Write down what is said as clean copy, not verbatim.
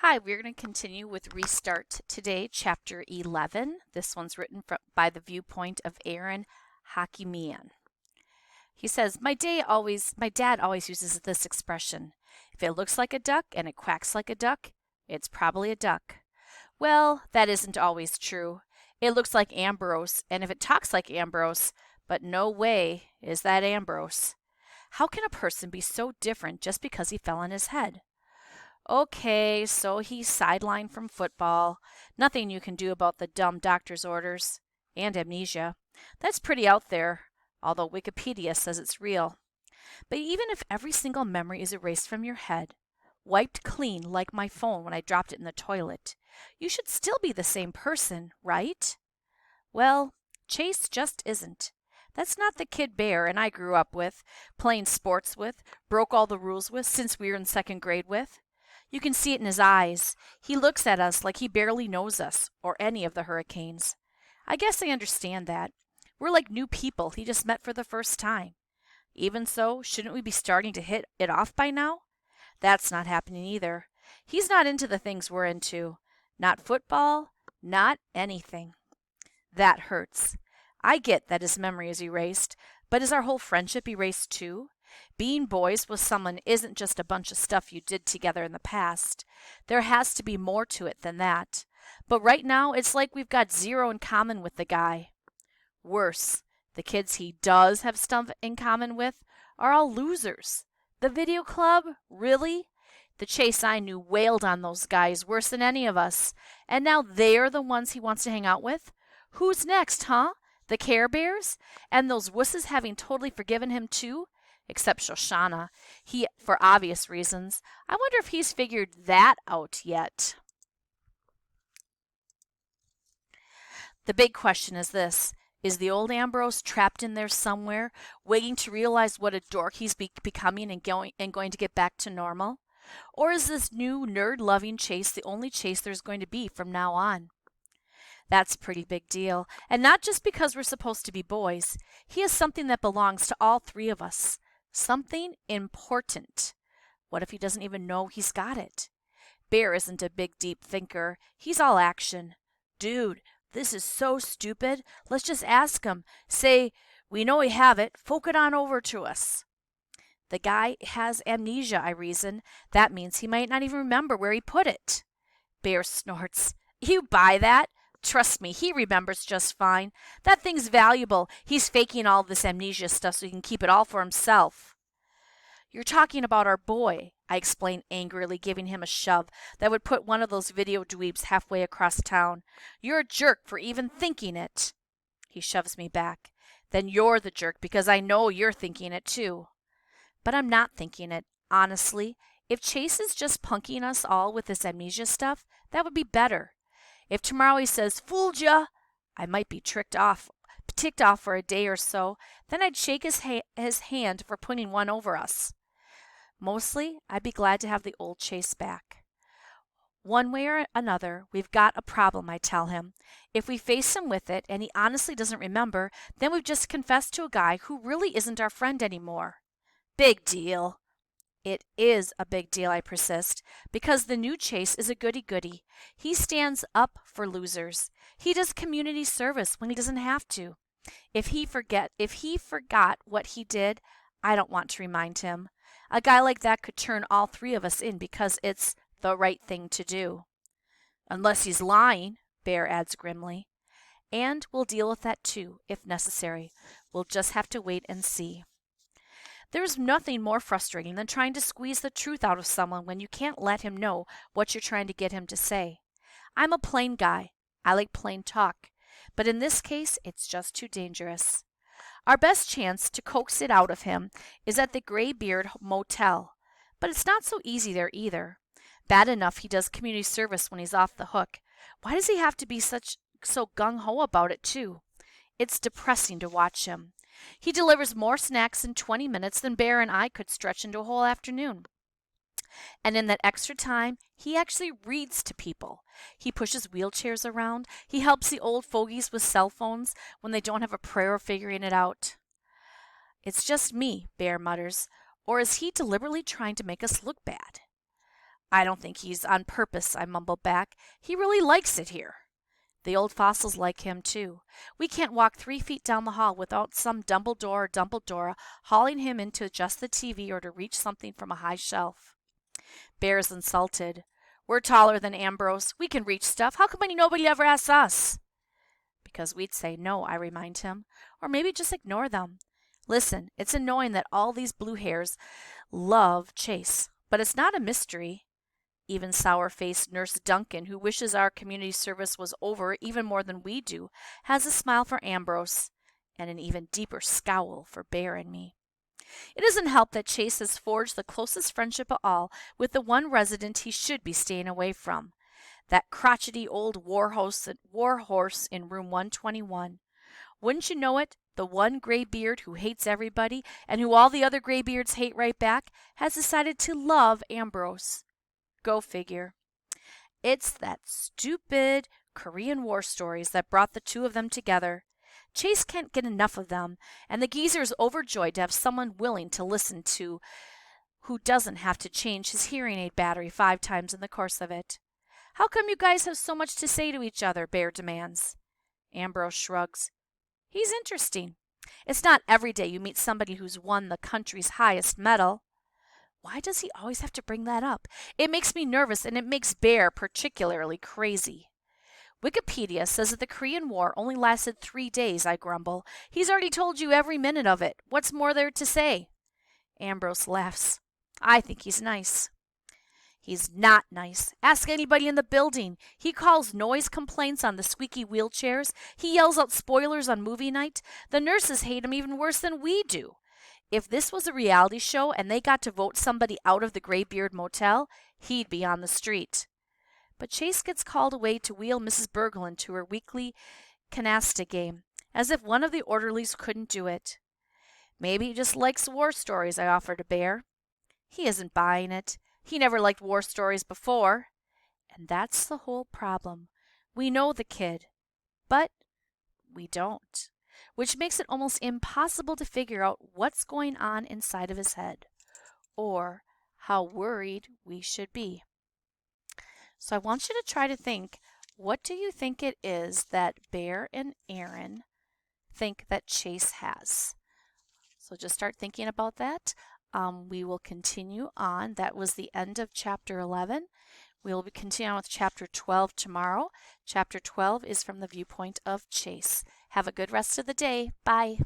Hi, we're going to continue with Restart today, chapter 11. This one's written by the viewpoint of Aaron Hakimian. He says, my dad always uses this expression. If it looks like a duck and it quacks like a duck, it's probably a duck. Well, that isn't always true. It looks like Ambrose, and if it talks like Ambrose, but no way is that Ambrose. How can a person be so different just because he fell on his head? Okay, so he's sidelined from football. Nothing you can do about the dumb doctor's orders. And amnesia. That's pretty out there, although Wikipedia says it's real. But even if every single memory is erased from your head, wiped clean like my phone when I dropped it in the toilet, you should still be the same person, right? Well, Chase just isn't. That's not the kid Bear and I grew up with, playing sports with, broke all the rules with since we were in second grade with. You can see it in his eyes. He looks at us like he barely knows us or any of the Hurricanes. I guess I understand that. We're like new people he just met for the first time. Even so, shouldn't we be starting to hit it off by now? That's not happening either. He's not into the things we're into. Not football, not anything. That hurts. I get that his memory is erased, but is our whole friendship erased too? Being boys with someone isn't just a bunch of stuff you did together in the past. There has to be more to it than that. But right now, it's like we've got zero in common with the guy. Worse, the kids he does have stuff in common with are all losers. The video club? Really? The Chase I knew wailed on those guys worse than any of us. And now they're the ones he wants to hang out with? Who's next, huh? The Care Bears? And those wusses having totally forgiven him too? Except Shoshana. For obvious reasons. I wonder if he's figured that out yet. The big question is this. Is the old Ambrose trapped in there somewhere, waiting to realize what a dork he's becoming and going to get back to normal? Or is this new nerd-loving Chase the only Chase there's going to be from now on? That's a pretty big deal, and not just because we're supposed to be boys. He has something that belongs to all three of us. Something important. What if he doesn't even know he's got it? Bear isn't a big, deep thinker. He's all action. Dude, this is so stupid. Let's just ask him. Say, we know we have it. Fork it on over to us. The guy has amnesia, I reason. That means he might not even remember where he put it. Bear snorts. You buy that? Trust me, he remembers just fine. That thing's valuable. He's faking all this amnesia stuff so he can keep it all for himself. You're talking about our boy, I explained angrily, giving him a shove that would put one of those video dweebs halfway across town. You're a jerk for even thinking it. He shoves me back. Then you're the jerk because I know you're thinking it too. But I'm not thinking it, honestly. If Chase is just punking us all with this amnesia stuff, that would be better. If tomorrow he says, fooled ya, I might be ticked off for a day or so. Then I'd shake his hand for putting one over us. Mostly, I'd be glad to have the old Chase back. One way or another, we've got a problem, I tell him. If we face him with it and he honestly doesn't remember, then we've just confessed to a guy who really isn't our friend anymore. Big deal. It is a big deal, I persist, because the new Chase is a goody-goody. He stands up for losers. He does community service when he doesn't have to. If he forgot what he did, I don't want to remind him. A guy like that could turn all three of us in because it's the right thing to do. Unless he's lying, Bear adds grimly. And we'll deal with that too, if necessary. We'll just have to wait and see. There's nothing more frustrating than trying to squeeze the truth out of someone when you can't let him know what you're trying to get him to say. I'm a plain guy. I like plain talk. But in this case, it's just too dangerous. Our best chance to coax it out of him is at the Graybeard Motel. But it's not so easy there either. Bad enough he does community service when he's off the hook. Why does he have to be so gung-ho about it too? It's depressing to watch him. He delivers more snacks in 20 minutes than Bear and I could stretch into a whole afternoon. And in that extra time, he actually reads to people. He pushes wheelchairs around. He helps the old fogies with cell phones when they don't have a prayer of figuring it out. It's just me, Bear mutters. Or is he deliberately trying to make us look bad? I don't think he's on purpose, I mumbled back. He really likes it here. The old fossils like him, too. We can't walk 3 feet down the hall without some Dumbledore or Dumbledora hauling him in to adjust the TV or to reach something from a high shelf. Bear's insulted. We're taller than Ambrose. We can reach stuff. How come nobody ever asks us? Because we'd say no, I remind him. Or maybe just ignore them. Listen, it's annoying that all these blue hairs love Chase, but it's not a mystery. Even sour-faced Nurse Duncan, who wishes our community service was over even more than we do, has a smile for Ambrose, and an even deeper scowl for Bear and me. It doesn't help that Chase has forged the closest friendship of all with the one resident he should be staying away from, that crotchety old war horse in room 121. Wouldn't you know it, the one graybeard who hates everybody, and who all the other graybeards hate right back, has decided to love Ambrose. Go figure. It's that stupid Korean War stories that brought the two of them together. Chase can't get enough of them, and the geezer's overjoyed to have someone willing to listen to who doesn't have to change his hearing aid battery 5 times in the course of it. How come you guys have so much to say to each other? Bear demands. Ambrose shrugs. He's interesting. It's not every day you meet somebody who's won the country's highest medal. Why does he always have to bring that up? It makes me nervous, and it makes Bear particularly crazy. Wikipedia says that the Korean War only lasted 3 days, I grumble. He's already told you every minute of it. What's more there to say? Ambrose laughs. I think he's nice. He's not nice. Ask anybody in the building. He calls noise complaints on the squeaky wheelchairs. He yells out spoilers on movie night. The nurses hate him even worse than we do. If this was a reality show and they got to vote somebody out of the Graybeard Motel, he'd be on the street. But Chase gets called away to wheel Mrs. Berglund to her weekly canasta game, as if one of the orderlies couldn't do it. Maybe he just likes war stories, I offer to Bear. He isn't buying it. He never liked war stories before. And that's the whole problem. We know the kid, but we don't. Which makes it almost impossible to figure out what's going on inside of his head, or how worried we should be. So I want you to try to think, what do you think it is that Bear and Aaron think that Chase has? So just start thinking about that. We will continue on. That was the end of chapter 11. We will be continuing with chapter 12 tomorrow. Chapter 12 is from the viewpoint of Chase. Have a good rest of the day. Bye.